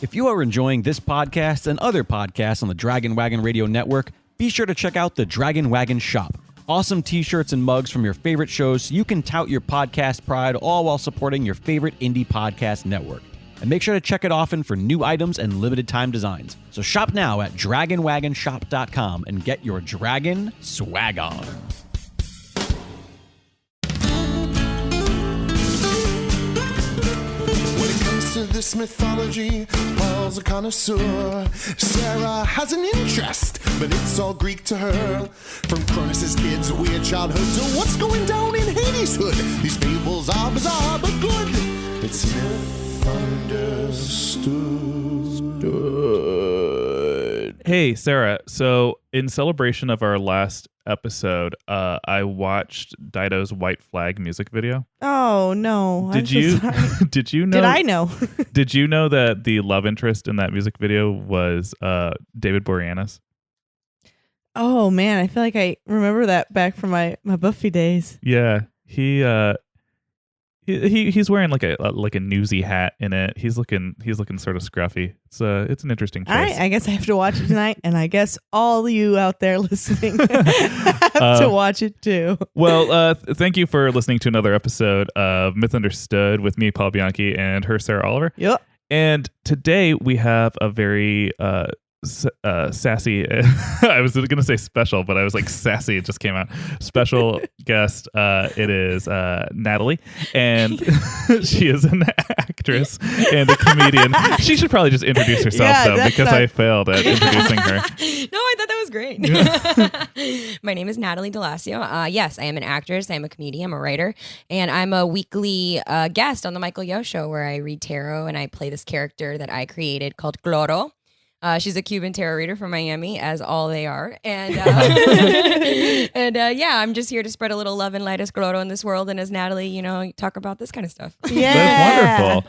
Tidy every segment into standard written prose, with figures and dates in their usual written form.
If you are enjoying this podcast and other podcasts on the Dragon Wagon Radio Network, be sure to check out the Dragon Wagon Shop. Awesome t-shirts and mugs from your favorite shows so you can tout your podcast pride, all while supporting your favorite indie podcast network. And make sure to check it often for new items and limited time designs. So shop now at dragonwagonshop.com and get your dragon swag on. To this mythology, Paul's a connoisseur. Sarah has an interest, but it's all Greek to her. From Cronus's kids' weird childhood to what's going down in Hades' hood. These fables are bizarre but good. It's myth understood. Hey, Sarah. So, in celebration of our last episode, I watched Dido's White Flag music video. Oh no! Did you know? Did I know? Did you know that the love interest in that music video was David Boreanaz? Oh man, I feel like I remember that back from my Buffy days. Yeah, he's wearing like a newsy hat in it. He's looking sort of scruffy. It's an interesting choice. All right, I guess I have to watch it tonight, and I guess all you out there listening have to watch it too. Well, thank you for listening to another episode of Myth Understood with me, Paul Bianchi, and her, Sarah Oliver. Yep. And today we have a very sassy, I was going to say special, but I was like sassy, it just came out. Special guest. It is Natalie, and she is an actress and a comedian. She should probably just introduce herself, though, because I failed at introducing her. No, I thought that was great. My name is Natalie D'Alacio. Yes, I am an actress. I am a comedian. I'm a writer. And I'm a weekly guest on the Michael Yo Show where I read tarot and I play this character that I created called Cloro. She's a Cuban tarot reader from Miami, as all they are. And yeah, I'm just here to spread a little love and light as Cloro in this world. And as Natalie, talk about this kind of stuff. Yeah.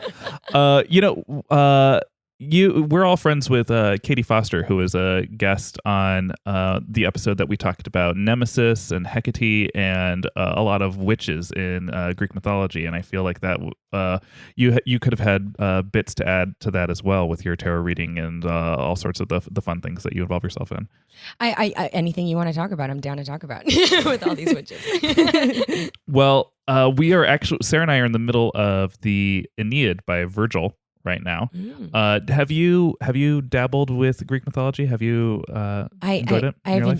That's wonderful. We're all friends with Katie Foster, who was a guest on the episode that we talked about Nemesis and Hecate and a lot of witches in Greek mythology. And I feel like that you could have had bits to add to that as well with your tarot reading and all sorts of the fun things that you involve yourself in. I anything you want to talk about, I'm down to talk about with all these witches. Well, we are actually, Sarah and I are in the middle of the Aeneid by Virgil right now. Have you dabbled with Greek mythology? Have you enjoyed it?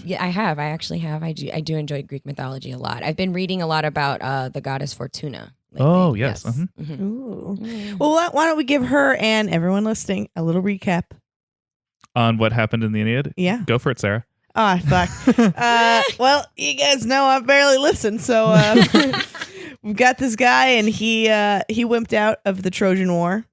Yeah, I have. I actually have. I do enjoy Greek mythology a lot. I've been reading a lot about the goddess Fortuna lately. Oh, yes. Mm-hmm. Ooh. Well, why don't we give her and everyone listening a little recap On what happened in the Aeneid? Yeah. Go for it, Sarah. Oh, fuck. Well, you guys know I barely listen, so we've got this guy, and he wimped out of the Trojan War.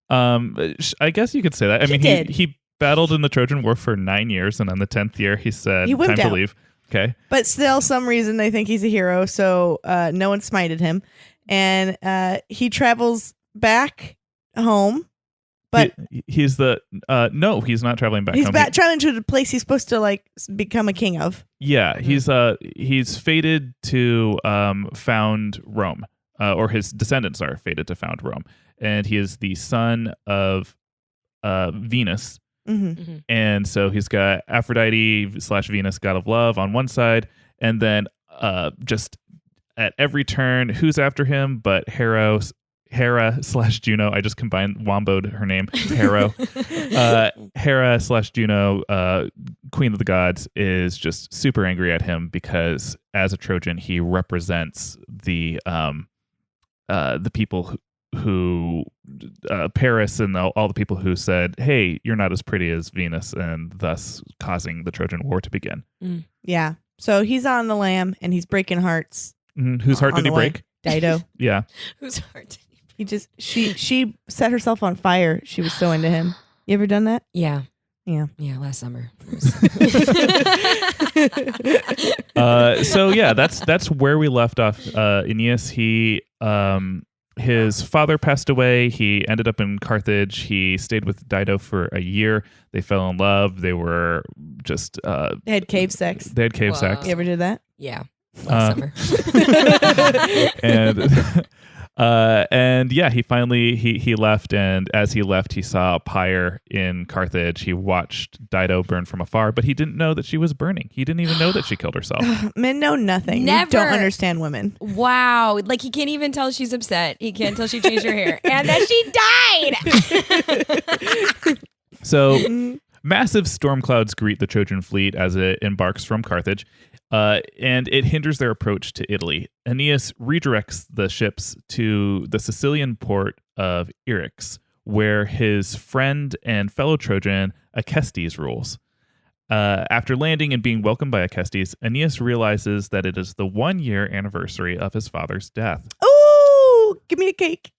I guess you could say that. I mean, he battled in the Trojan War for 9 years, and on the 10th year, he said, "Time to leave." Okay, but still, some reason they think he's a hero, so no one smited him, and he travels back home. But he's the no, he's not traveling back. He's home. traveling to the place he's supposed to become a king of. Yeah, he's fated to found Rome, or his descendants are fated to found Rome. And he is the son of Venus. Mm-hmm. Mm-hmm. And so he's got Aphrodite/Venus, god of love, on one side. And then just at every turn, who's after him but Hera/Juno. I just womboed her name. Hera/Juno, queen of the gods, is just super angry at him because as a Trojan, he represents the people who Paris and all the people who said, "Hey, you're not as pretty as Venus," and thus causing the Trojan War to begin. Yeah. So he's on the lam and he's breaking hearts. Mm-hmm. Whose heart did he break? Dido. Yeah. Whose heart? She set herself on fire. She was so into him. You ever done that? Yeah. Yeah. Yeah, last summer. So yeah, that's where we left off. Aeneas, his father passed away. He ended up in Carthage. He stayed with Dido for a year. They fell in love. They were just they had cave sex. They had cave sex. You ever did that? Yeah. Last summer. And And yeah, he finally he left, and as he left, he saw a pyre in Carthage. He watched Dido burn from afar, but he didn't know that she was burning. He didn't even know that she killed herself. Men know nothing. Never. You don't understand women. Wow. Like, he can't even tell she's upset. He can't tell she changed her hair. And that she died. So massive storm clouds greet the Trojan fleet as it embarks from Carthage, and it hinders their approach to Italy. Aeneas redirects the ships to the Sicilian port of Eryx, where his friend and fellow Trojan Acestes rules. After landing and being welcomed by Acestes, Aeneas realizes that it is the 1-year anniversary of his father's death. Ooh, give me a cake.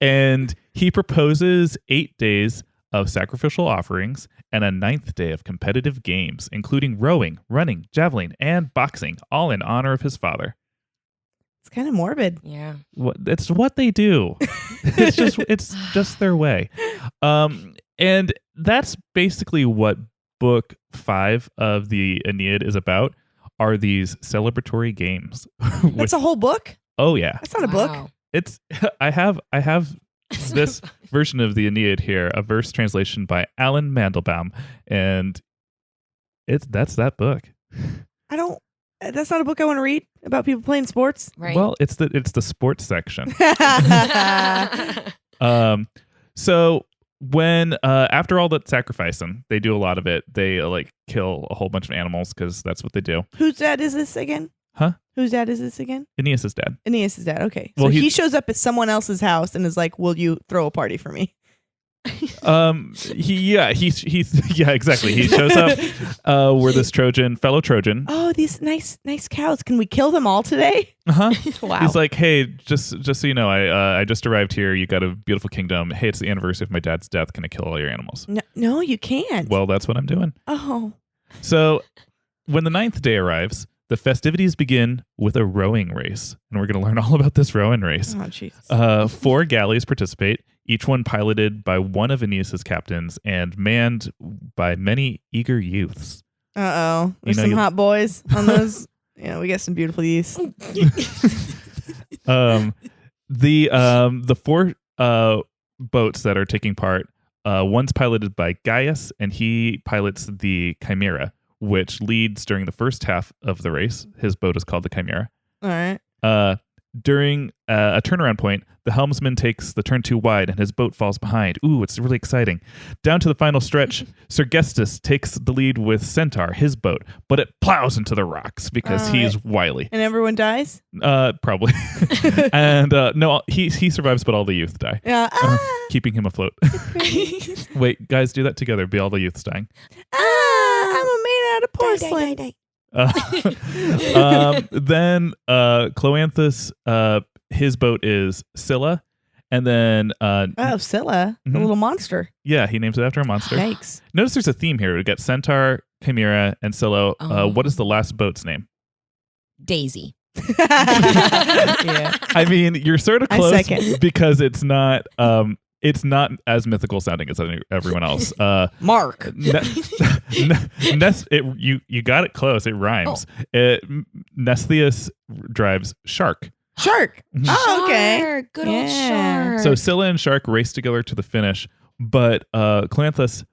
And he proposes 8 days of sacrificial offerings and a 9th day of competitive games, including rowing, running, javelin, and boxing, all in honor of his father. It's kind of morbid. Yeah. It's what they do. it's just their way. And that's basically what book 5 of the Aeneid is about, are these celebratory games. That's a whole book? Oh yeah. That's not a book. Wow. It's I have this version of the Aeneid here, a verse translation by Alan Mandelbaum, and that's that book. That's not a book I want to read about people playing sports. Right. Well, it's the sports section. So when after all that sacrificing, they do a lot of it. They like kill a whole bunch of animals because that's what they do. Whose dad is this again? Huh? Whose dad is this again? Aeneas' dad. Aeneas' dad. Okay. Well, So he he's- shows up at someone else's house and is like, "Will you throw a party for me?" He's exactly. He shows up where this fellow Trojan. Oh, these nice cows. Can we kill them all today? Uh-huh. Wow. He's like, hey, just so you know, I just arrived here. You got a beautiful kingdom. Hey, it's the anniversary of my dad's death. Can I kill all your animals? No, you can't. Well, that's what I'm doing. Oh. So when the 9th day arrives, the festivities begin with a rowing race. And we're going to learn all about this rowing race. Oh, jeez. 4 galleys participate, each one piloted by one of Aeneas' captains and manned by many eager youths. Uh-oh. There's You know, some you- hot boys on those. Yeah, we got some beautiful youths. The 4 boats that are taking part, one's piloted by Gaius, and he pilots the Chimera, which leads during the first half of the race. His boat is called the Chimera. All right. During a turnaround point, the helmsman takes the turn too wide and his boat falls behind. Ooh, it's really exciting. Down to the final stretch, Sergestus takes the lead with Centaur, his boat, but it plows into the rocks because he's wily. And everyone dies? Probably. And no, he survives, but all the youth die. Yeah. Keeping him afloat. Wait, guys, do that together. Be all the youths dying. I'm made out of porcelain. Then Cloanthus, his boat is Scylla, and then Scylla, the Mhm. little monster. yeah, he names it after a monster. Yikes. Notice there's a theme here. We got Centaur, Chimera, and Scylla. Oh. What is the last boat's name? Daisy. Yeah. I mean, you're sort of I close second. because it's not as mythical sounding as everyone else. Mark. You got it close. It rhymes. Nestheus drives Shark. Shark. Oh, okay. Shark. Good old Yeah. shark. So Scylla and Shark race together to the finish, but Cloanthus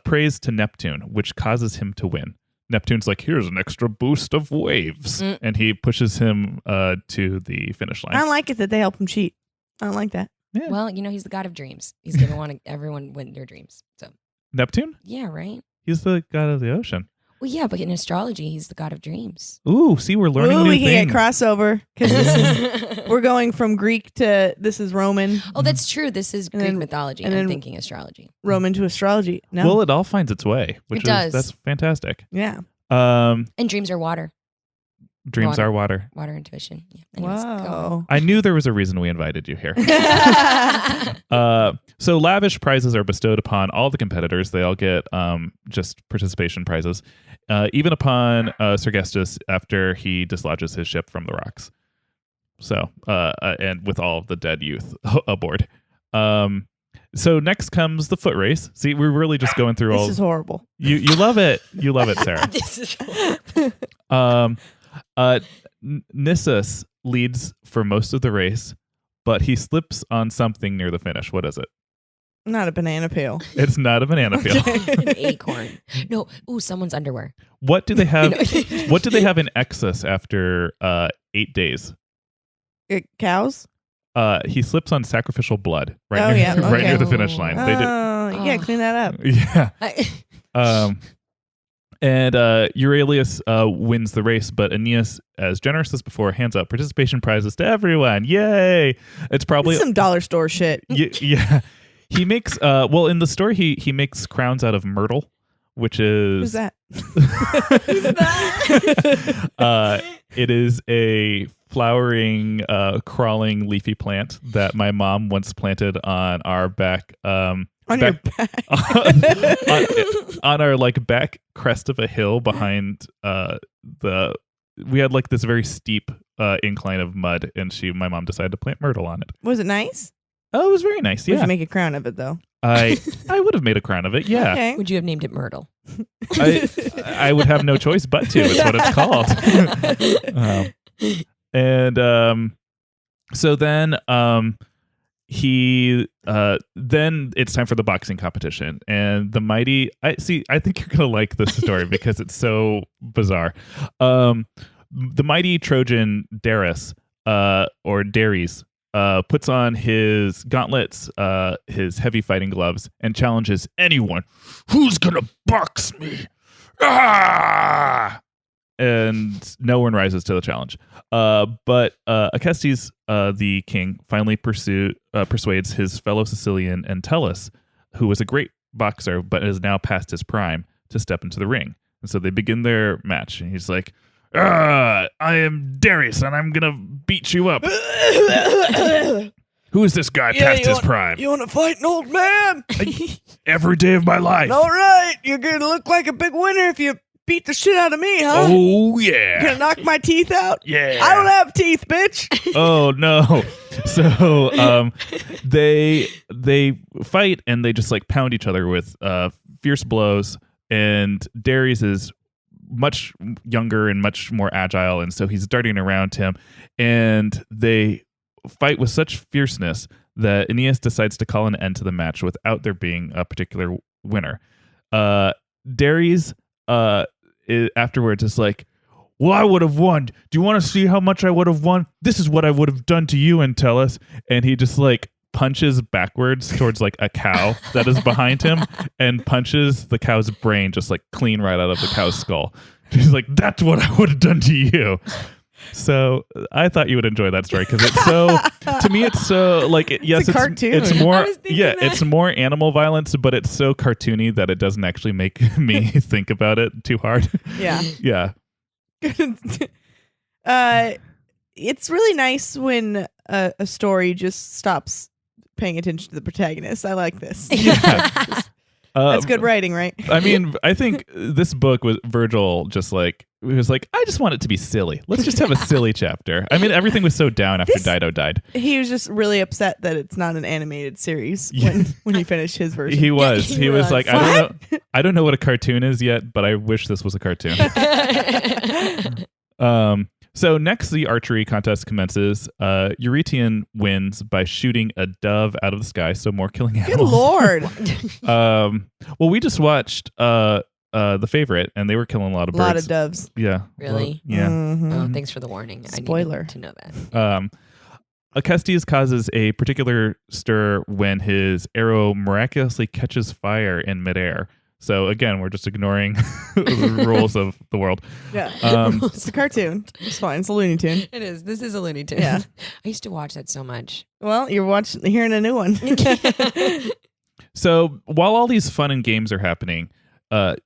prays to Neptune, which causes him to win. Neptune's like, here's an extra boost of waves, and he pushes him to the finish line. I don't like it that they help him cheat. I don't like that. Yeah. Well, he's the god of dreams. He's going to want everyone win their dreams. So, Neptune? yeah, right? He's the god of the ocean. Well, yeah, but in astrology, he's the god of dreams. Ooh, see, we're learning Ooh, new we can things. get crossover because we're going from Greek to this is Roman, Oh, that's true. This is And Greek then- mythology. and I'm then- thinking astrology. Roman to astrology. No. Well, it all finds its way, which It does. that's fantastic. yeah. And dreams are water. Dreams Water. are water. Water intuition. Yeah. Anyways, go on. Wow. I knew there was a reason we invited you here. So lavish prizes are bestowed upon all the competitors. They all get just participation prizes, even upon Sergestus after he dislodges his ship from the rocks. So, and with all of the dead youth aboard. So next comes the foot race. See, we're really just going through This all. is horrible. You love it. You love it, Sarah. This is Nissus leads for most of the race, but he slips on something near the finish. What is it? Not a banana peel. It's not a banana peel. An acorn. No. Ooh, someone's underwear. What do they have? What do they have in excess after 8 days? Cows? He slips on sacrificial blood Oh, yeah, right okay. near the finish line. They did. You gotta clean that up. Yeah. And Eurelius wins the race, but Aeneas, as generous as before, hands out participation prizes to everyone. Yay! It's probably Some dollar store shit. yeah. He makes in the story he makes crowns out of myrtle, which is Who's that? It is a flowering, crawling, leafy plant that my mom once planted on our back. On your back. on our like back crest of a hill behind we had like this very steep incline of mud, and my mom decided to plant myrtle on it. Was it nice? Oh, it was very nice. Would Yeah, you make a crown of it though? I would have made a crown of it. Yeah, Okay. Would you have named it Myrtle? I would have no choice but to. It's what it's called. So then then it's time for the boxing competition, and the mighty I think you're gonna like this story because it's so bizarre. The mighty Trojan Darius puts on his gauntlets, his heavy fighting gloves, and challenges anyone who's gonna box me. Ah! And no one rises to the challenge. But Acestes, the king, finally persuades his fellow Sicilian Entellus, who was a great boxer but is now past his prime, to step into the ring. And so they begin their match. And he's like, I am Darius, and I'm gonna beat you up. Who is this guy past his prime? You want to fight an old man? Every day of my life. All right. You're going to look like a big winner if you beat the shit out of me, huh? Oh, You're yeah. going to knock my teeth out? Yeah. I don't have teeth, bitch. Oh, no. So they fight, and they just like pound each other with fierce blows. And Darius is much younger and much more agile, and so he's darting around him, and they fight with such fierceness that Aeneas decides to call an end to the match without there being a particular winner. Darius afterwards is like, well, I would have won. Do you want to see how much I would have won? This is what I would have done to you, Entellus. And he just like punches backwards towards like a cow that is behind him and punches the cow's brain just like clean right out of the cow's skull. He's like, that's what I would have done to you. So I thought you would enjoy that story because it's so, to me, it's so like, yes, a cartoon. It's more, I was thinking that. it's more animal violence, but it's so cartoony that it doesn't actually make me think about it too hard. Yeah. Yeah. It's really nice when a story just stops paying attention to the protagonist. I like this. Yeah. That's good writing, right? I mean, I think this book was Virgil just like, it was like, I just want it to be silly. Let's just have a silly chapter. I mean, everything was so down after Dido died. He was just really upset that it's not an animated series Yeah. when he finished his version. He was. Yeah, he he was was. like, I don't know what a cartoon is yet, but I wish this was a cartoon. So next, the archery contest commences. Eurytion wins by shooting a dove out of the sky, so more killing Good animals. Lord. Well, we just watched The Favorite, and they were killing a lot of A birds. lot of doves. Yeah. Really? Well, yeah. Mhm. Oh, thanks for the warning. Spoiler. I needed to know that. Acestes causes a particular stir when his arrow miraculously catches fire in midair. So again, we're just ignoring the rules of the world. Yeah. Um, It's a cartoon. It's fine. It's a Looney Tune. It is. This is a Looney Tune. Yeah. I used to watch that so much. Well, you're hearing a new one. So while all these fun and games are happening,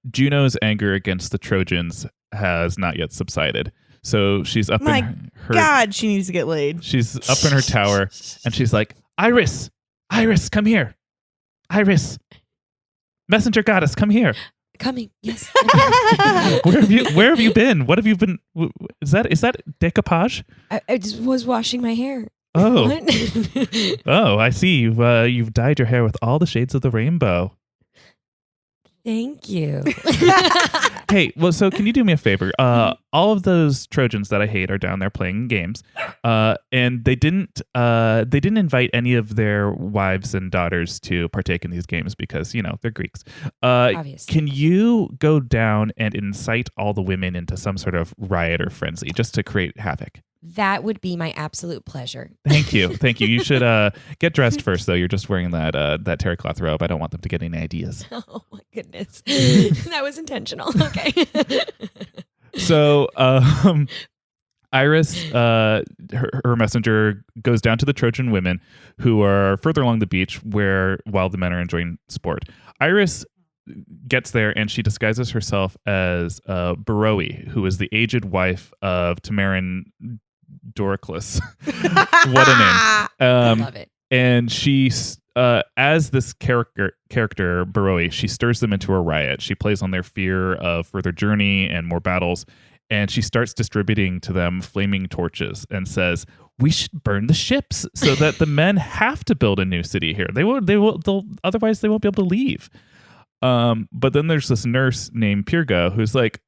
Juno's anger against the Trojans has not yet subsided. So she's up My in her God, she needs to get laid. she's up in her tower, and she's like, Iris, come here. Iris, messenger goddess, come here. Coming. Yes. Where have you been? What have you been? Is that decoupage? I just was washing my hair. Oh, What? oh, I see. You've dyed your hair with all the shades of the rainbow. Thank you. Hey, well, so can you do me a favor? All of those Trojans that I hate are down there playing games, and they didn't invite any of their wives and daughters to partake in these games because they're Greeks. Obviously. Can you go down and incite all the women into some sort of riot or frenzy just to create havoc? That would be my absolute pleasure. Thank you. You should get dressed first, though. You're just wearing that terry cloth robe. I don't want them to get any ideas. Oh my goodness. That was intentional. Okay. So Iris, her messenger, goes down to the Trojan women who are further along the beach while the men are enjoying sport. Iris gets there and she disguises herself as Beroe, who is the aged wife of Tamarin Doriclus. What a name. Love it. And she, as this character Beroe, she stirs them into a riot. She plays on their fear of further journey and more battles. And she starts distributing to them flaming torches and says, "We should burn the ships so that the men have to build a new city here. Otherwise they won't be able to leave." But then there's this nurse named Pyrgo who's like,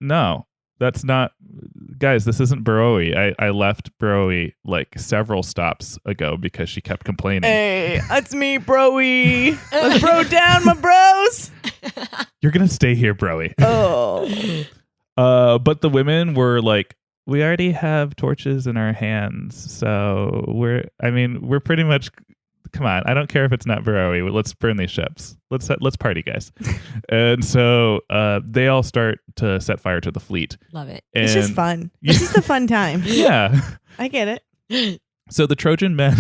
"No, that's not, guys, this isn't Beroe. I left Beroe like several stops ago because she kept complaining." Hey, it's me, broy. Let's bro down, my bros. You're going to stay here, Beroe. Oh. But the women were like, "We already have torches in our hands. So we're pretty much, come on. I don't care if it's not Beroe. Let's burn these ships. Let's party, guys." And so they all start to set fire to the fleet. Love it. And It's just fun. It's just a fun time. Yeah. I get it. So the Trojan men,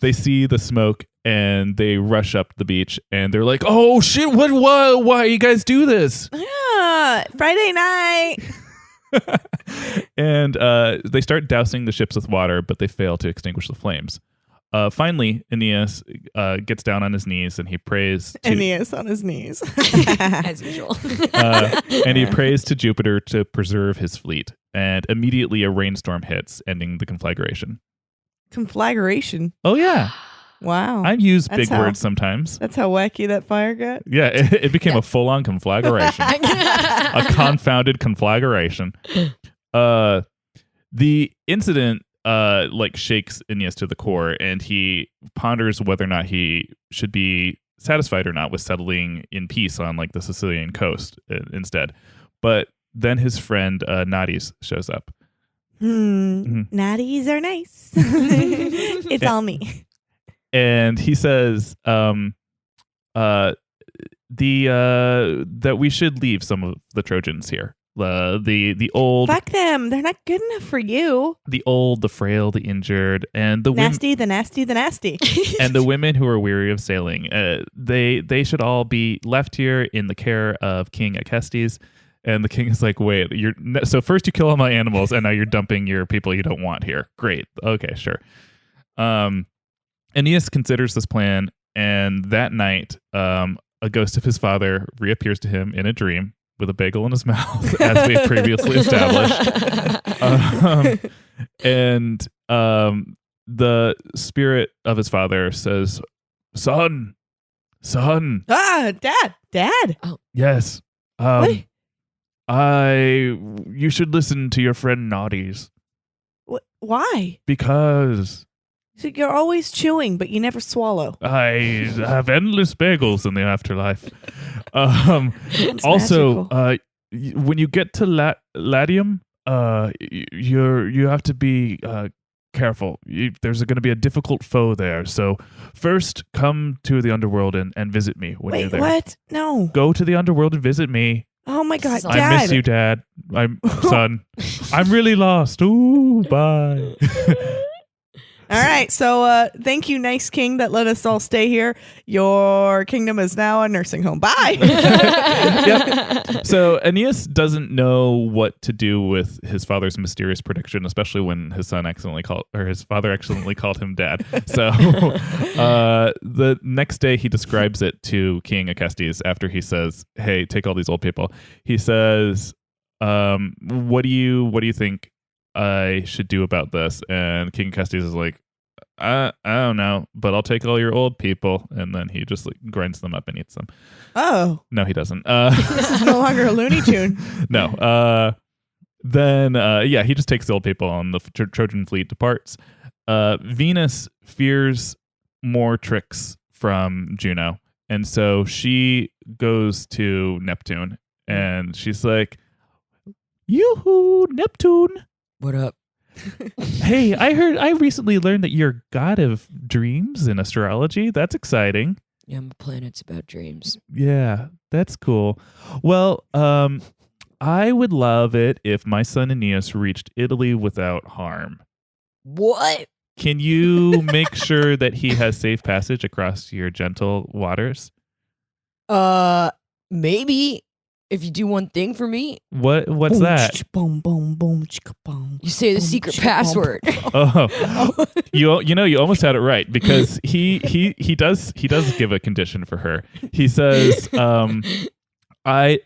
they see the smoke and they rush up the beach and they're like, "Oh shit, what, why you guys do this?" Friday night. And they start dousing the ships with water, but they fail to extinguish the flames. Finally, Aeneas gets down on his knees and he prays to, Aeneas on his knees. As usual. and he prays to Jupiter to preserve his fleet. And immediately a rainstorm hits, ending the conflagration. Conflagration. Oh yeah, Wow. I use That's big how- words sometimes. That's how wacky that fire got. Yeah, it became a full-on conflagration, a confounded conflagration. The incident shakes Aeneas to the core, and he ponders whether or not he should be satisfied or not with settling in peace on the Sicilian coast instead. But then his friend Nades shows up. Natties are nice. It's all me. And he says that we should leave some of the Trojans here. The old, Fuck them. They're not good enough for you. the old, the frail, the injured, and the Nasty, the nasty, the nasty. and the women who are weary of sailing. They should all be left here in the care of King Acestes. And the king is like, "Wait, so first you kill all my animals, and now you're dumping your people you don't want here. Great, okay, sure." Aeneas considers this plan, and that night, a ghost of his father reappears to him in a dream with a bagel in his mouth, as we previously established. And the spirit of his father says, son, Dad. yes, What? you should listen to your friend Nades, Why? because So you're always chewing, but you never swallow. I have endless bagels in the afterlife. Also, when you get to Latium, you have to be careful. There's going to be a difficult foe there. So first, come to the underworld and visit me when you're Wait, there. what? No. Go to the underworld and visit me. Oh my God, Son. Dad. I miss you, Dad. Son. I'm really lost. Ooh, bye. All right. So thank you, nice king, that let us all stay here. Your kingdom is now a nursing home. Bye. Yep. So Aeneas doesn't know what to do with his father's mysterious prediction, especially when his father accidentally called him Dad. So the next day he describes it to King Acestes after he says, "Hey, take all these old people." He says, "What do you think I should do about this?" And King Acestes is like, I don't know, but I'll take all your old people. And then he just like grinds them up and eats them. Oh, No, he doesn't. this is no longer a Looney Tune. No. Then he just takes the old people and the Trojan fleet departs. Venus fears more tricks from Juno. And so she goes to Neptune and she's like, yoo-hoo, Neptune. What up? Hey, I recently learned that you're god of dreams in astrology. That's exciting. Yeah, my planet's about dreams. Yeah, that's cool. Well, I would love it if my son Aeneas reached Italy without harm. What? Can you make sure that he has safe passage across your gentle waters? Maybe if you do one thing for me. What's that? Boom, boom, boom, chicka, boom. You say the secret password. Oh, you almost had it right because he does give a condition for her. He says, I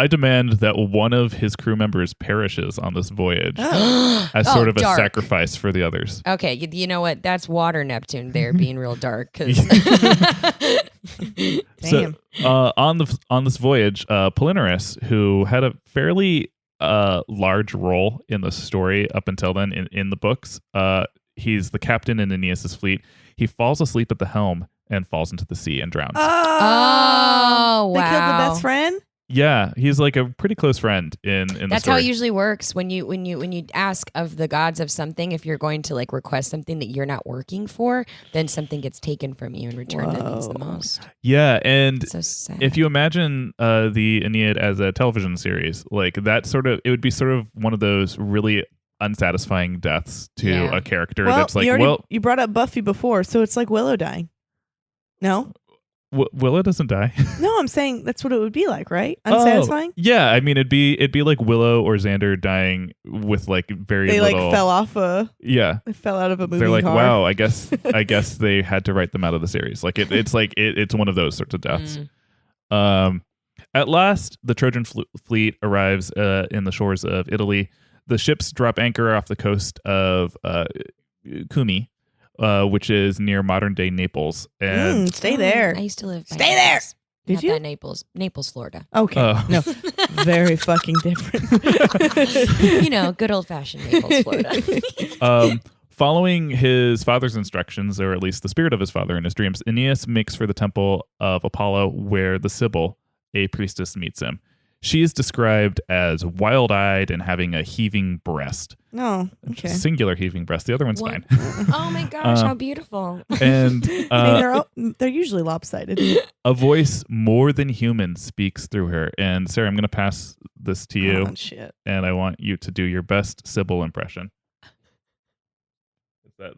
demand that one of his crew members perishes on this voyage as sort of dark. a sacrifice for the others. Okay, you know what? That's water Neptune there being real dark. 'Cause Damn. So on this voyage, Palinurus, who had a fairly large role in the story up until then in the books, he's the captain in Aeneas's fleet. He falls asleep at the helm and falls into the sea and drowns. Oh, They killed the wow. best friend? Yeah, he's like a pretty close friend in the That's story. how it usually works when you ask of the gods of something. If you're going to like request something that you're not working for, then something gets taken from you in return that means the most. Yeah, and So sad. if you imagine the Aeneid as a television series, like that it would be sort of one of those really unsatisfying deaths to Yeah. a character Well, that's like, you brought up Buffy before, so it's like Willow dying. No? Willow doesn't die. No, I'm saying that's what it would be like, right? Unsatisfying? Oh, yeah, I mean it'd be like Willow or Xander dying with like very They little. like fell off Yeah, they fell out of a moving they're like, car. wow. I guess they had to write them out of the series. Like it's like it's one of those sorts of deaths. At last, the Trojan fleet arrives in the shores of Italy. The ships drop anchor off the coast of Cumi, which is near modern day Naples. And Stay there. I used to live by Stay there. Naples. Did Not you? that Naples, Florida. Okay. Oh. No. Very fucking different. Good old fashioned Naples, Florida. Following his father's instructions, or at least the spirit of his father in his dreams, Aeneas makes for the temple of Apollo, where the Sibyl, a priestess, meets him. She is described as wild-eyed and having a heaving breast. No. Okay. Singular heaving breast. The other one's What? fine. Oh my gosh, how beautiful. And They're usually lopsided. a voice more than human speaks through her. And Sarah, I'm going to pass this to you, Oh, shit. and I want you to do your best Sibyl impression. It's that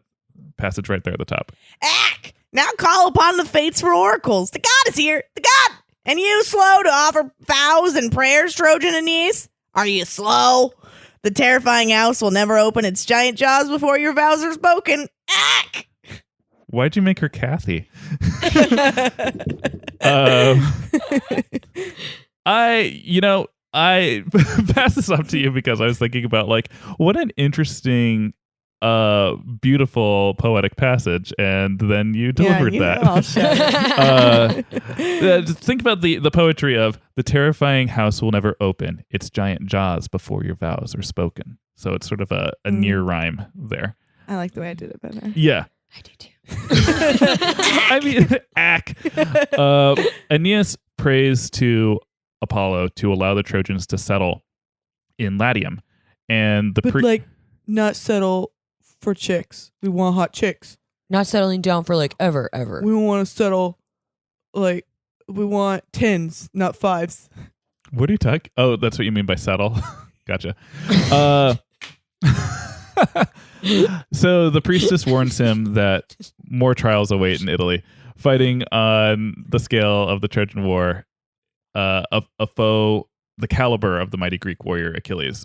passage right there at the top. Ack! Now call upon the fates for oracles. The god is here. The god! And you slow to offer vows and prayers, Trojan Aeneas? Are you slow? The terrifying house will never open its giant jaws before your vows are spoken. Ack! Why'd you make her Kathy? I pass this up to you because I was thinking about like what an interesting beautiful poetic passage, and then you delivered that. I'll shut it. Think about the poetry of the terrifying house will never open its giant jaws before your vows are spoken. So it's sort of a near rhyme there. I like the way I did it better. Yeah. I do too. I mean, ack. Aeneas prays to Apollo to allow the Trojans to settle in Latium, and not settle for chicks. We want hot chicks. Not settling down for like ever. We don't want to settle, we want 10s, not 5s. What are you talking? Oh, that's what you mean by settle. Gotcha. So the priestess warns him that more trials await in Italy. Fighting on the scale of the Trojan War, a foe the caliber of the mighty Greek warrior Achilles.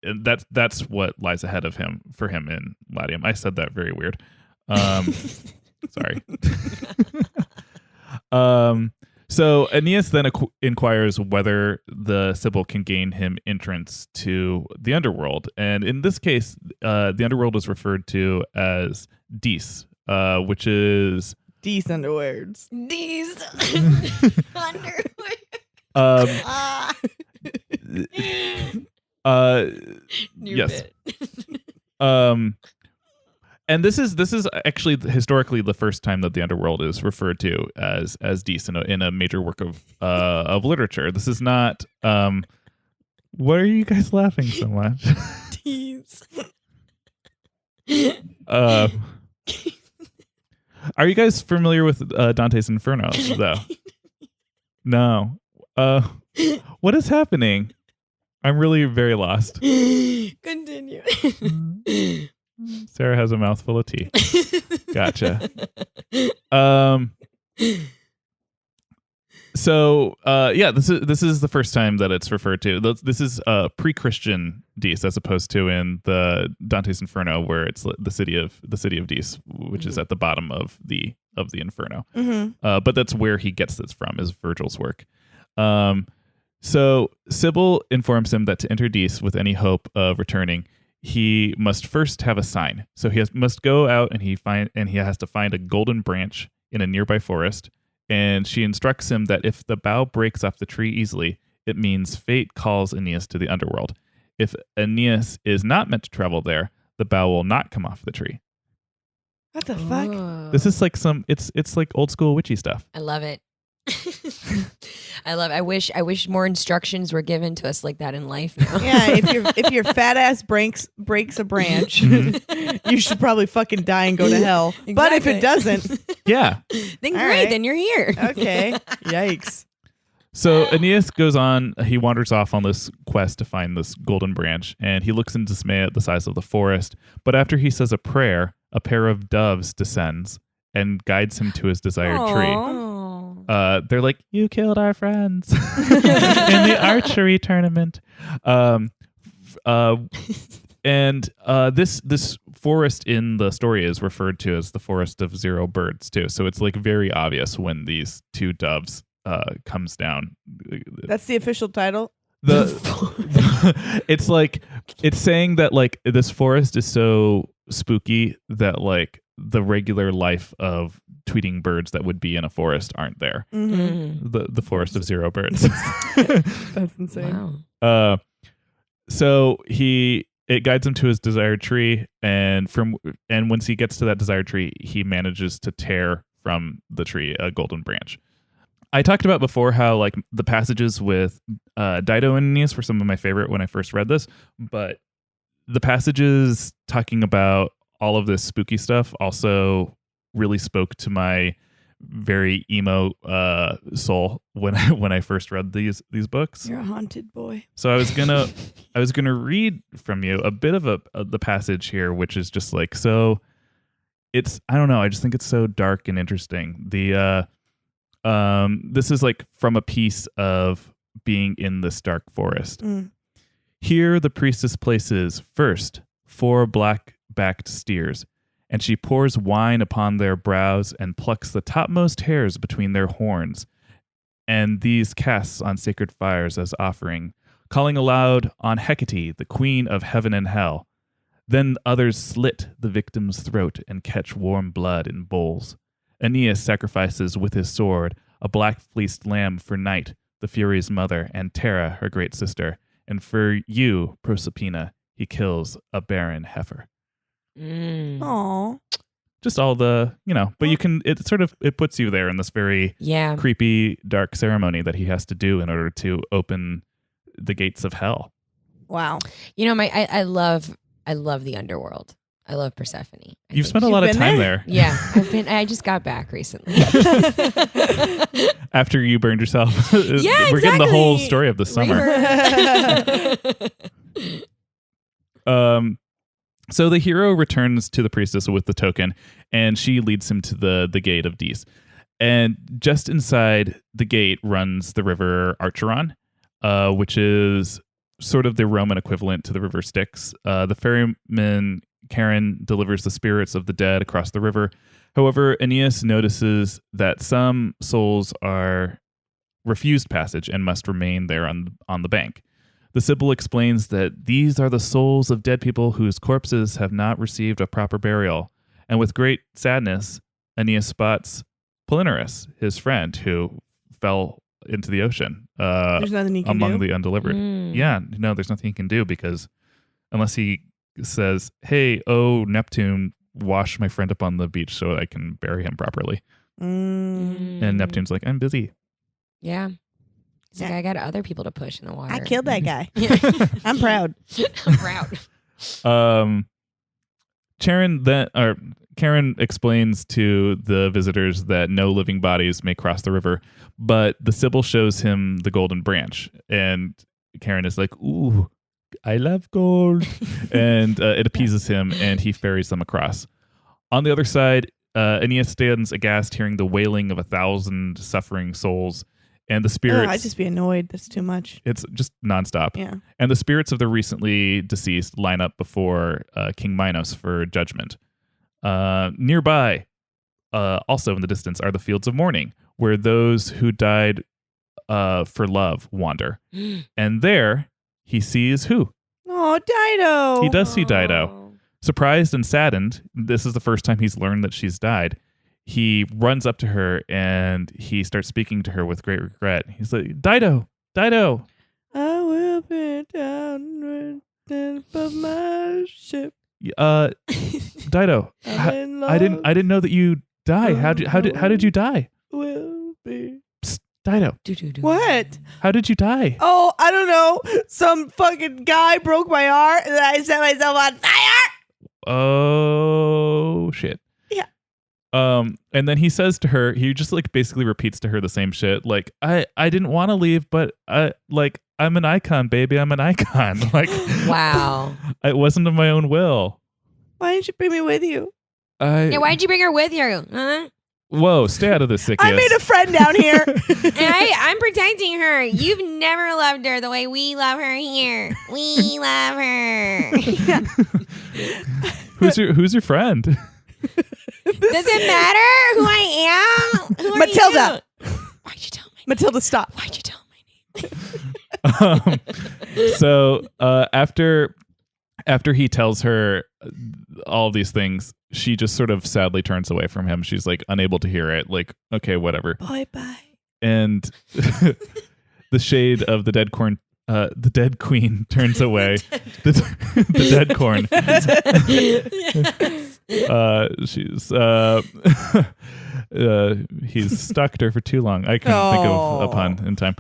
And that's what lies ahead of him for him in Latium. I said that very weird. Sorry. So Aeneas then inquires whether the Sibyl can gain him entrance to the underworld. And in this case, the underworld is referred to as Dis, which is Decent words. These underwear. New yes. bit. And this is actually historically the first time that the underworld is referred to as Dis in a major work of literature. This is not. What are you guys laughing so much? These. Are you guys familiar with Dante's Inferno though? No. What is happening? I'm really very lost. Continue. Sarah has a mouthful of tea. Gotcha. So this is the first time that it's referred to. This is pre-Christian Dis, as opposed to in the Dante's Inferno, where it's the city of Dis, which is at the bottom of the Inferno. But that's where he gets this from, is Virgil's work. So Sybil informs him that to enter Dis with any hope of returning, he must first have a sign. So he must go out and he has to find a golden branch in a nearby forest. And she instructs him that if the bough breaks off the tree easily, it means fate calls Aeneas to the underworld. If Aeneas is not meant to travel there, the bough will not come off the tree. What the fuck? This is like it's like old school witchy stuff. I love it. I wish more instructions were given to us like that in life now. Yeah, if your fat ass breaks a branch, you should probably fucking die and go to hell. But if it doesn't, Yeah. Then All great, right. then you're here. okay. Yikes. So Aeneas goes on, he wanders off on this quest to find this golden branch, and he looks in dismay at the size of the forest. But after he says a prayer, a pair of doves descends and guides him to his desired tree. Oh. They're like, you killed our friends in the archery tournament. This forest in the story is referred to as the Forest of Zero Birds too. So it's like very obvious when these two doves comes down. That's the official title. It's like it's saying that like this forest is so spooky that like the regular life of tweeting birds that would be in a forest aren't there. The Forest of Zero Birds. That's insane. Wow. So it guides him to his desired tree, and once he gets to that desired tree, he manages to tear from the tree a golden branch. I talked about before how like the passages with Dido and Aeneas were some of my favorite when I first read this, but the passages talking about all of this spooky stuff also really spoke to my very emo soul when I first read these books. You're a haunted boy. So I was gonna read from you a bit of the passage here, which is just like so. It's I don't know. I just think it's so dark and interesting. This is like from a piece of being in this dark forest. Here the priestess places first 4 black-backed steers, and she pours wine upon their brows and plucks the topmost hairs between their horns, and these casts on sacred fires as offering, calling aloud on Hecate, the queen of heaven and hell. Then others slit the victim's throat and catch warm blood in bowls. Aeneas sacrifices with his sword a black-fleeced lamb for Night, the Furies' mother, and Terra, her great sister. And for you, Proserpina, he kills a barren heifer. Aww. Just all the, but you can, it puts you there in this very creepy, dark ceremony that he has to do in order to open the gates of hell. Wow. I love the underworld. I love Persephone. You've spent a lot of time there. Yeah, I just got back recently. After you burned yourself. Yeah, We're getting the whole story of the summer. So the hero returns to the priestess with the token, and she leads him to the gate of Dis. And just inside the gate runs the river Acheron, which is sort of the Roman equivalent to the river Styx. The ferryman Charon delivers the spirits of the dead across the river. However, Aeneas notices that some souls are refused passage and must remain there on the bank. The Sibyl explains that these are the souls of dead people whose corpses have not received a proper burial, And with great sadness, Aeneas spots Palinurus, his friend, who fell into the ocean. There's nothing he can among do. the undelivered. Yeah, no, there's nothing he can do because unless he says, "Hey, oh Neptune, wash my friend up on the beach so I can bury him properly." And Neptune's like, "I'm busy." Yeah. He's like, I got other people to push in the water. I killed that guy. I'm proud. I'm proud. Karen explains to the visitors that no living bodies may cross the river, but the Sibyl shows him the golden branch, and Karen is like, "Ooh, I love gold," and it appeases him, and he ferries them across. On the other side, Aeneas stands aghast, hearing the wailing of 1,000 suffering souls, and the spirits. I'd just be annoyed. That's too much. It's just nonstop. Yeah. And the spirits of the recently deceased line up before King Minos for judgment. Nearby, also in the distance, are the fields of mourning, where those who died for love wander. And there he sees who? Oh, Dido. He does see Dido. Surprised and saddened, this is the first time he's learned that she's died. He runs up to her and he starts speaking to her with great regret. He's like, Dido, Dido. I will be down above my ship. Dido, I didn't know that you died. How did you die? Will be. Psst, Dido. What? How did you die? Oh, I don't know. Some fucking guy broke my heart and I set myself on fire. Oh shit. Yeah. And then he says to her, he just like basically repeats to her the same shit. Like, I didn't want to leave, but I'm an icon, baby. I'm an icon. Like, wow. It wasn't of my own will. Why didn't you bring me with you? Yeah, why'd you bring her with you? Huh? Whoa, stay out of this, Sickius. I made a friend down here. And I'm protecting her. You've never loved her the way we love her here. We love her. Who's your friend? Does it matter who I am? Who are Matilda. you? Why'd you tell me? Matilda, stop. Why'd you tell my name? So after he tells her all these things, she just sort of sadly turns away from him. She's like unable to hear it. Like, okay, whatever. Bye bye. And the shade of the dead queen turns away. The dead corn. He's stalked her for too long. I couldn't think of a pun in time.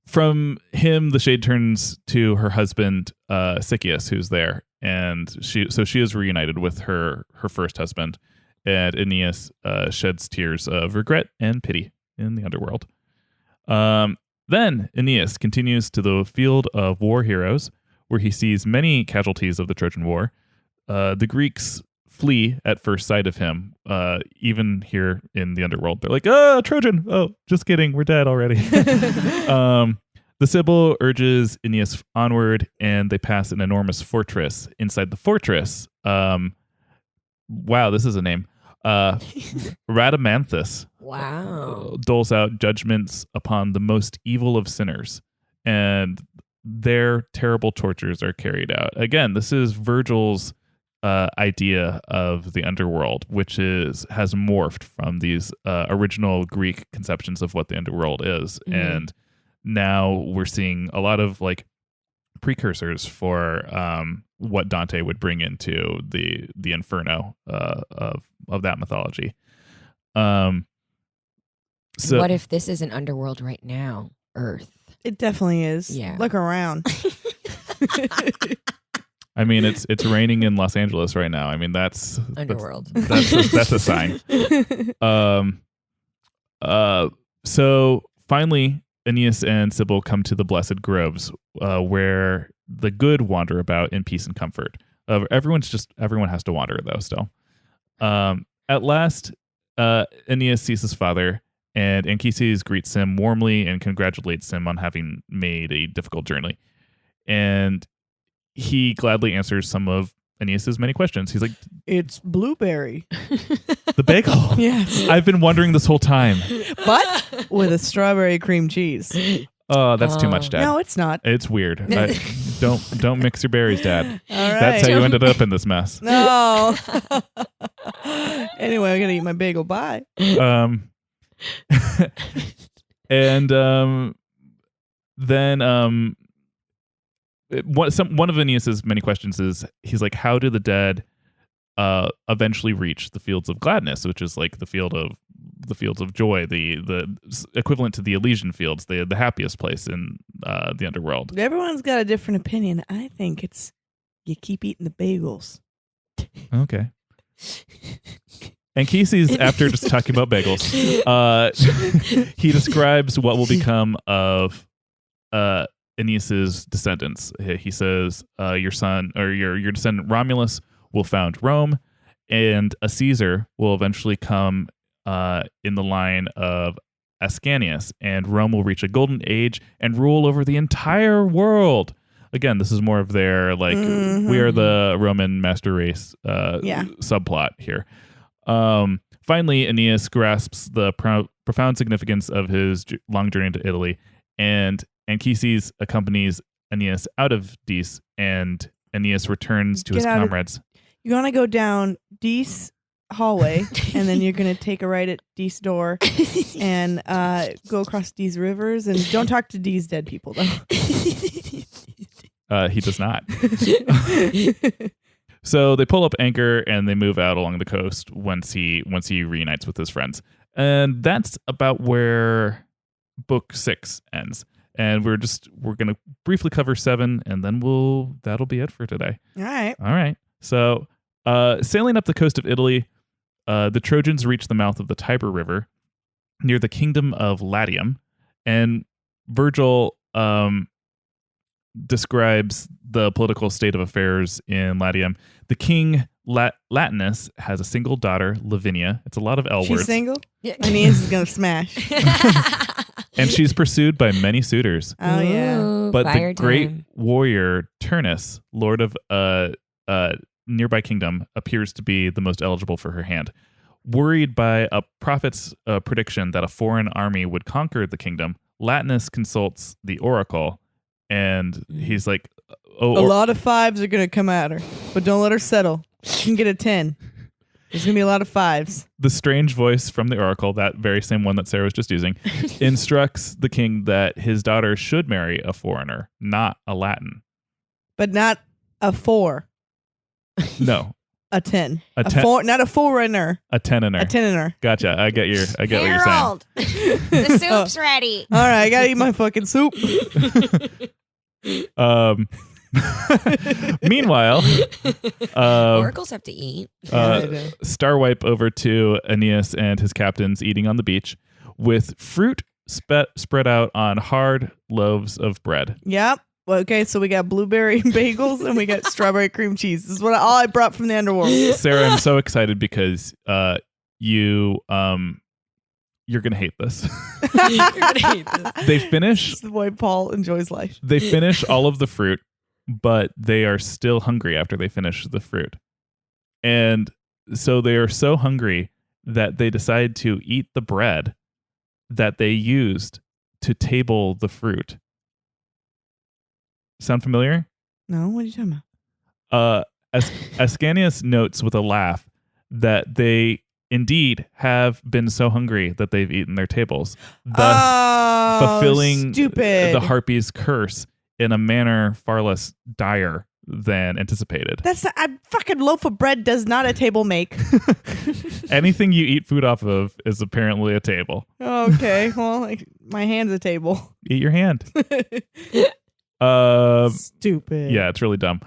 From him, the shade turns to her husband, Sickius, who's there, and she is reunited with her first husband, and Aeneas sheds tears of regret and pity in the underworld. Then Aeneas continues to the field of war heroes, where he sees many casualties of the Trojan War. The Greeks flee at first sight of him, even here in the underworld. They're like, "Oh, Trojan! Oh, just kidding, we're dead already." The Sibyl urges Aeneas onward, and they pass an enormous fortress. Inside the fortress, wow, this is a name. Rhadamanthus doles out judgments upon the most evil of sinners, and their terrible tortures are carried out. Again, this is Virgil's idea of the underworld, which has morphed from these original Greek conceptions of what the underworld is, and now we're seeing a lot of like precursors for what Dante would bring into the Inferno of that mythology. So what if this is an underworld right now? Earth. It definitely is. Yeah. Look around. I mean, it's raining in Los Angeles right now. I mean, that's underworld. That's a sign. So finally, Aeneas and Sibyl come to the Blessed Groves, where the good wander about in peace and comfort. Everyone has to wander though. Still, at last, Aeneas sees his father, and Anchises greets him warmly and congratulates him on having made a difficult journey. And he gladly answers some of Aeneas's many questions. He's like, "It's blueberry." The bagel. Yes. I've been wondering this whole time. But with a strawberry cream cheese. Oh, that's too much, Dad. No, it's not. It's weird. Don't mix your berries, Dad. All right. That's how you ended up in this mess. No. Anyway, I'm gonna eat my bagel. Bye. And then one of Aeneas's many questions is, he's like, how do the dead eventually reach the fields of gladness, which is like the fields of joy, the equivalent to the Elysian fields, the happiest place in the underworld. Everyone's got a different opinion. I think it's you keep eating the bagels. Okay. Anchises, after just talking about bagels, he describes what will become of Aeneas's descendants. He says, your son or your descendant Romulus will found Rome, and a Caesar will eventually come in the line of Ascanius, and Rome will reach a golden age and rule over the entire world. Again, this is more of their we are the Roman master race subplot here. Finally, Aeneas grasps the profound significance of his long journey to Italy, and Anchises accompanies Aeneas out of Dis, and Aeneas returns to his comrades. You want to go down Dis hallway, and then you're going to take a right at Dis door and go across Dis rivers, and don't talk to Dis dead people, though. He does not. So they pull up anchor and they move out along the coast once he reunites with his friends. And that's about where book 6 ends. And we're going to briefly cover 7, and then that'll be it for today. All right. So sailing up the coast of Italy, the Trojans reach the mouth of the Tiber River near the kingdom of Latium. And Virgil describes the political state of affairs in Latium. The king Latinus has a single daughter, Lavinia. It's a lot of L words. She's single? Yeah. Aeneas is going to smash. And she's pursued by many suitors. Oh, yeah. Ooh, but the great time. warrior Turnus, lord of nearby kingdom, appears to be the most eligible for her hand. Worried by a prophet's prediction that a foreign army would conquer the kingdom, Latinus consults the oracle, and he's like, a lot of 5s are going to come at her, but don't let her settle. She can get a 10. There's going to be a lot of 5s. The strange voice from the oracle, that very same one that Sarah was just using, instructs the king that his daughter should marry a foreigner, not a Latin. But not a 4. No. A 10. A 10. 4, not a foreigner. A tenener. A tenener. Gotcha. I get what you're saying. Harold, the soup's ready. All right, I got to eat my fucking soup. Meanwhile, Oracles have to eat. star wipe over to Aeneas and his captains eating on the beach with fruit spread out on hard loaves of bread. Yep. Well, okay, so we got blueberry bagels and we got strawberry cream cheese. This is all I brought from the underworld. Sarah, I'm so excited because you're gonna hate this. You're gonna hate this. They finish. This is the way Paul enjoys life. They finish all of the fruit, but they are still hungry after they finish the fruit. And so they are so hungry that they decide to eat the bread that they used to table the fruit. Sound familiar? No, what are you talking about? Ascanius notes with a laugh that they indeed have been so hungry that they've eaten their tables, thus fulfilling the Harpy's curse in a manner far less dire than anticipated. That's not, a fucking loaf of bread does not a table make. Anything you eat food off of is apparently a table. Okay, well, like, my hand's a table. Eat your hand. Stupid. Yeah, it's really dumb.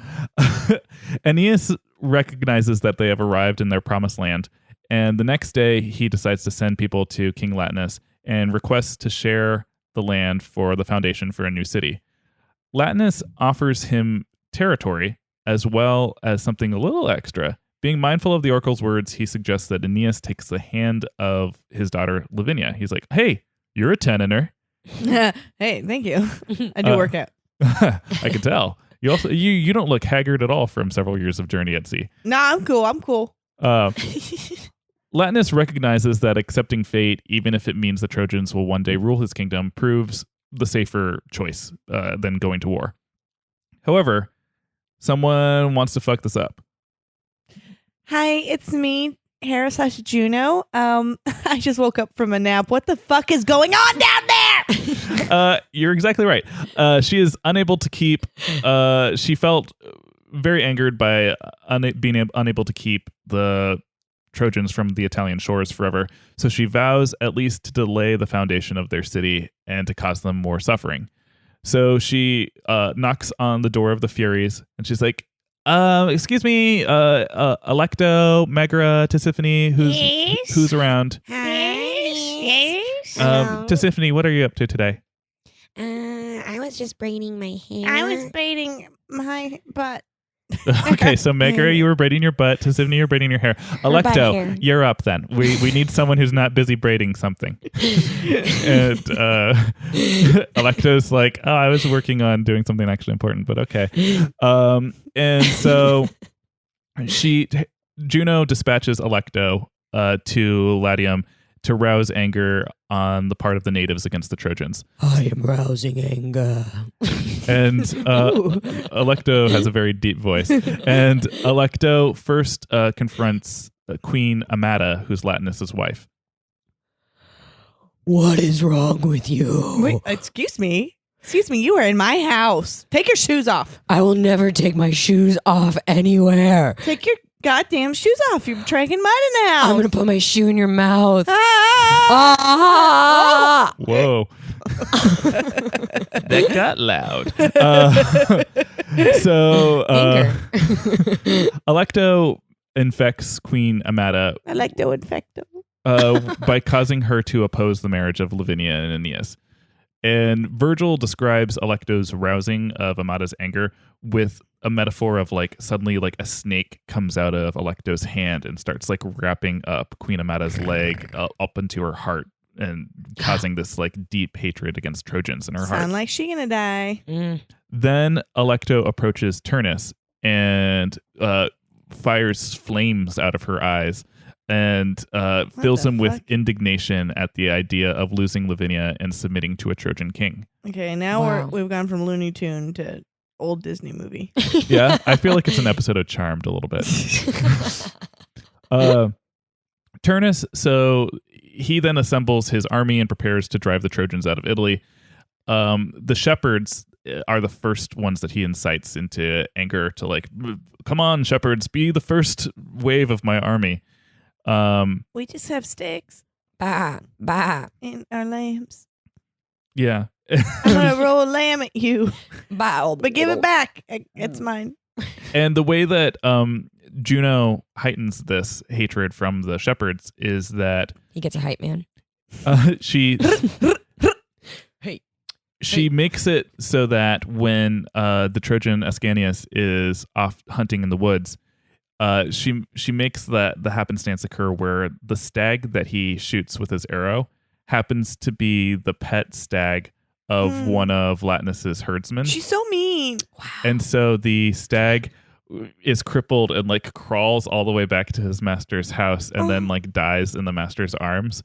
Aeneas recognizes that they have arrived in their promised land, and the next day he decides to send people to King Latinus and requests to share the land for the foundation for a new city. Latinus offers him territory as well as something a little extra. Being mindful of the oracle's words, he suggests that Aeneas takes the hand of his daughter Lavinia. He's like, "Hey, you're a tenener." Hey, thank you. I do work out. I can tell. You also you don't look haggard at all from several years of journey at sea. Nah, I'm cool. Latinus recognizes that accepting fate, even if it means the Trojans will one day rule his kingdom, proves the safer choice than going to war. However, someone wants to fuck this up. Hi, it's me, Hera/Juno. I just woke up from a nap. What the fuck is going on down there? You're exactly right. She is unable to keep. She felt very angered by being unable to keep the Trojans from the Italian shores forever. So she vows at least to delay the foundation of their city and to cause them more suffering. So she knocks on the door of the Furies and she's like, excuse me, Alecto, Megara, Tisiphone, who's around? Yes. Tisiphone, what are you up to today? I was just braiding my hair. I was braiding my butt. Okay, so Megara, you were braiding your butt. Tisiphone, you're braiding your hair. Alecto, hair. you're up then. We need someone who's not busy braiding something. And Alecto's like, oh, I was working on doing something actually important, but okay. And so Juno dispatches Alecto to Latium to rouse anger on the part of the natives against the Trojans. I am rousing anger. And Alecto has a very deep voice. And Alecto first confronts Queen Amata, who's Latinus's wife. What is wrong with you? Wait, excuse me. Excuse me, you are in my house. Take your shoes off. I will never take my shoes off anywhere. Take your goddamn shoes off. You're dragging mud in the house. I'm going to put my shoe in your mouth. Ah! Ah! Whoa. That got loud. Alecto infects Queen Amata I like to infect them. by causing her to oppose the marriage of Lavinia and Aeneas. And Virgil describes Alecto's rousing of Amata's anger with a metaphor of like suddenly like a snake comes out of Alecto's hand and starts like wrapping up Queen Amata's leg up into her heart and causing this like deep hatred against Trojans in her heart. Sound like she gonna die. Then Alecto approaches Turnus and fires flames out of her eyes and fills the him with fuck? indignation at the idea of losing Lavinia and submitting to a Trojan king. Okay, now Wow. we've gone from Looney Tune to old Disney movie. Yeah, I feel like it's an episode of Charmed a little bit. Turnus, so he then assembles his army and prepares to drive the Trojans out of Italy. The shepherds are the first ones that he incites into anger to like, come on, shepherds, be the first wave of my army. We just have sticks Bah, bah, in our lambs. Yeah. I'm gonna roll a lamb at you, bah. but give it back. It's mine. And the way that Juno heightens this hatred from the shepherds is that He gets a hype man. she Hey. she makes it so that when the Trojan Ascanius is off hunting in the woods, she makes the happenstance occur where the stag that he shoots with his arrow happens to be the pet stag of one of Latinus's herdsmen. She's so mean. And so the stag is crippled and like crawls all the way back to his master's house and then like dies in the master's arms.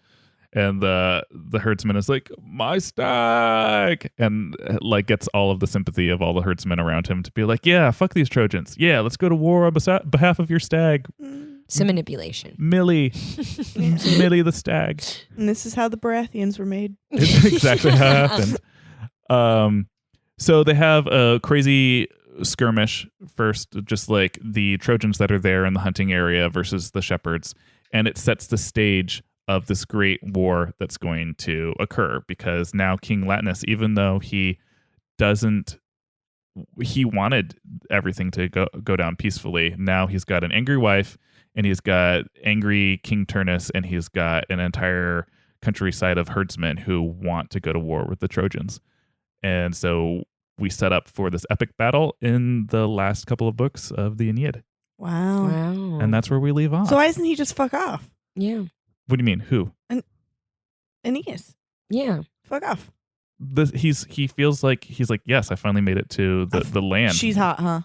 And the herdsman is like, my stag, and like gets all of the sympathy of all the herdsmen around him to be like, yeah, fuck these Trojans. Yeah, let's go to war on behalf of your stag. Some manipulation. Millie. Millie the stag. And this is how the Baratheons were made. It's exactly how it happened. So they have a crazy skirmish first, just like the Trojans that are there in the hunting area versus the shepherds. And it sets the stage of this great war that's going to occur because now King Latinus, even though he wanted everything to go down peacefully, now he's got an angry wife and he's got angry King Turnus and he's got an entire countryside of herdsmen who want to go to war with the Trojans. And so we set up for this epic battle in the last couple of books of the Aeneid. Wow. Wow. And that's where we leave off. So why doesn't he just fuck off? Yeah. What do you mean? Who? Aeneas. Yeah. Fuck off. He feels like he's like, yes, I finally made it to the land. She's hot, huh?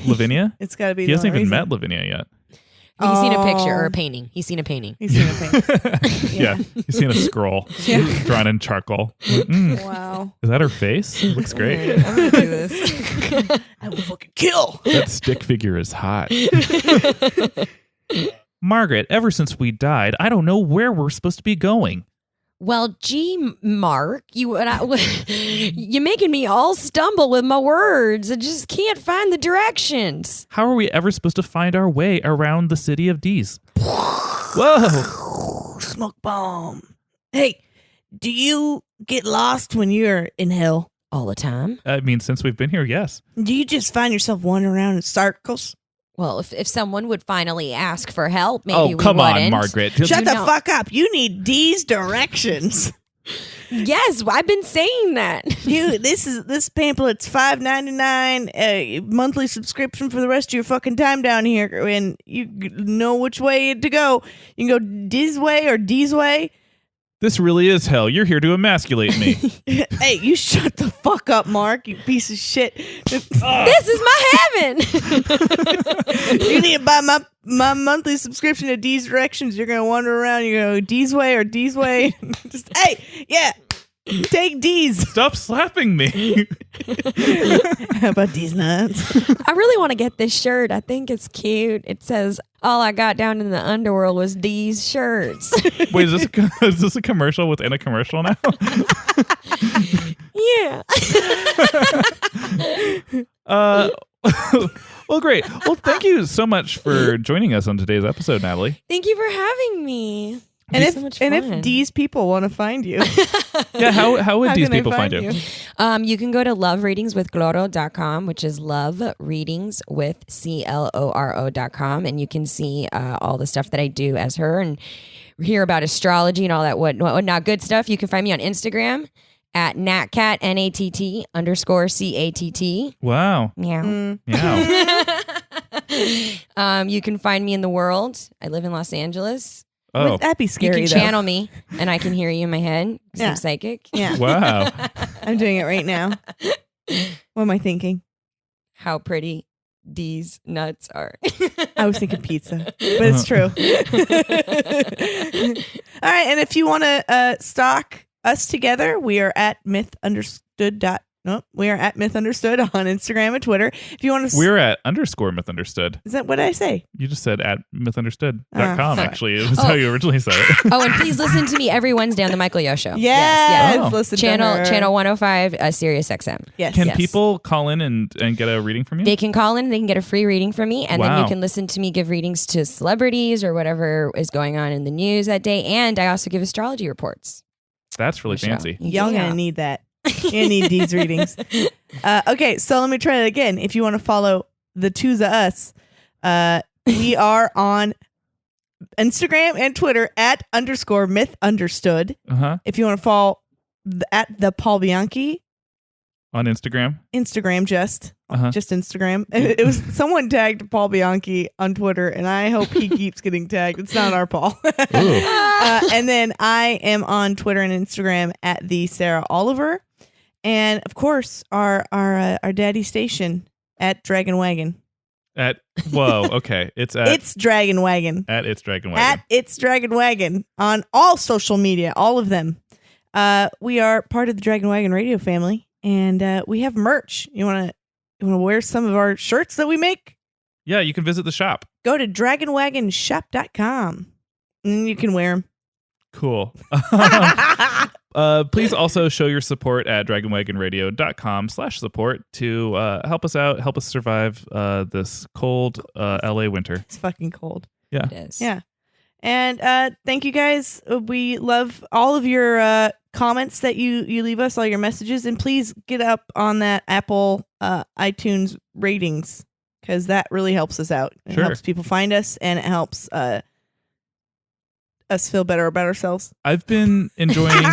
Lavinia? It's got to be. He hasn't the even reason. met Lavinia yet. He's seen a picture or a painting. He's seen a painting. He's seen a thing. Yeah. You've seen a scroll drawn in charcoal. Wow. Is that her face? It looks great. I'm gonna do this. I will fucking kill. That stick figure is hot. Margaret, ever since we died, I don't know where we're supposed to be going. Well, gee, Mark, you're making me all stumble with my words. I just can't find the directions. How are we ever supposed to find our way around the city of D's? Whoa. Smoke bomb. Hey, do you get lost when you're in hell? All the time. I mean, since we've been here, yes. Do you just find yourself wandering around in circles? Well, if someone would finally ask for help, maybe we come wouldn't. on, Margaret. Shut the know- fuck up. You need D's directions. Yes, I've been saying that. This pamphlet's $5.99 a monthly subscription for the rest of your fucking time down here, and you know which way to go. You can go D's way or D's way. This really is hell. You're here to emasculate me. Hey, you shut the fuck up, Mark, you piece of shit. This is my heaven. You need to buy my monthly subscription to D's directions. You're gonna wander around. You go D's way or D's way. Just take D's. Stop slapping me. How about D's nuts? I really want to get this shirt. I think it's cute. It says, all I got down in the underworld was D's shirts. Wait, is this a commercial within a commercial now? Yeah. Well, great. Well, thank you so much for joining us on today's episode, Natalie. Thank you for having me. And It's so much fun. if D's people want to find you, Yeah, how would how these can they people find you? You can go to lovereadingswithgloro.com, which is lovereadingswithcloro.com, and you can see all the stuff that I do as her and hear about astrology and all that whatnot good stuff. You can find me on Instagram at natcat, NATT_CATT. Wow. Meow. Yeah. You can find me in the world. I live in Los Angeles. Oh, wouldn't that be You scary? can though? channel me, and I can hear you in my head because Yeah. I'm psychic. Yeah, wow. I'm doing it right now. What am I thinking? How pretty these nuts are. I was thinking pizza, but it's true. All right, and if you want to stalk us together, we are at mythunderstood. We are at mythunderstood on Instagram and Twitter. If you want to, We're at _mythunderstood. is that what did I say? You just said at mythunderstood.com, sorry. actually. It was how you originally said it. Oh, and please listen to me every Wednesday on the Michael Yo Show. Yes, Oh. listen to Channel her. Channel 105, Sirius XM. Yes, Can yes. people call in and get a reading from you? They can call in, they can get a free reading from me, and then Wow. you can listen to me give readings to celebrities or whatever is going on in the news that day. And I also give astrology reports. That's really Show. fancy. Y'all Yeah. gonna need that. You're gonna need these readings. Okay, so let me try it again. If you want to follow the twos of us, we are on Instagram and Twitter at _mythunderstood. Uh-huh. If you want to follow at the Paul Bianchi On Instagram. just Uh-huh. Instagram. It was someone tagged Paul Bianchi on Twitter, and I hope he keeps getting tagged. It's not our Paul. Ooh. And then I am on Twitter and Instagram at the Sarah Oliver, and of course our daddy station at Dragon Wagon. Okay. It's at It's Dragon Wagon. at It's Dragon Wagon. At It's Dragon Wagon on all social media, all of them. We are part of the Dragon Wagon radio family, and we have merch. You want to wear some of our shirts that we make? Yeah, you can visit the shop. Go to dragonwagonshop.com, and you can wear them. Cool. Please also show your support at dragonwagonradio.com/support to help us out, help us survive this cold LA winter. It's fucking cold. Yeah. It is. Yeah. And thank you guys. We love all of your comments that you leave us, all your messages, and please get up on that Apple iTunes ratings, because that really helps us out. It Sure. helps people find us, and it helps us feel better about ourselves. I've been enjoying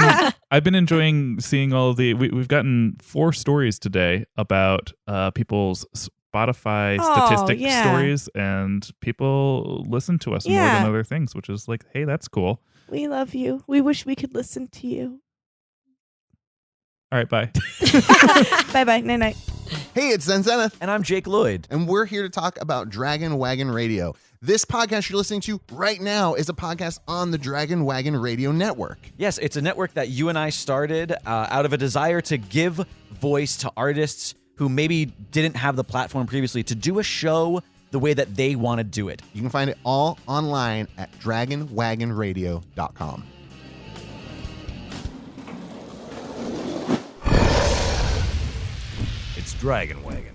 seeing all of the we've gotten 4 stories today about people's Spotify Oh, statistic yeah. stories, and people listen to us more Yeah. than other things, which is like, hey, that's cool. We love you. We wish we could listen to you. All right, bye. Bye-bye. Night-night. Hey, it's Zen Zenith, And I'm Jake Lloyd. and we're here to talk about Dragon Wagon Radio. This podcast you're listening to right now is a podcast on the Dragon Wagon Radio Network. Yes, it's a network that you and I started out of a desire to give voice to artists who maybe didn't have the platform previously to do a show the way that they want to do it. You can find it all online at dragonwagonradio.com. It's Dragon Wagon.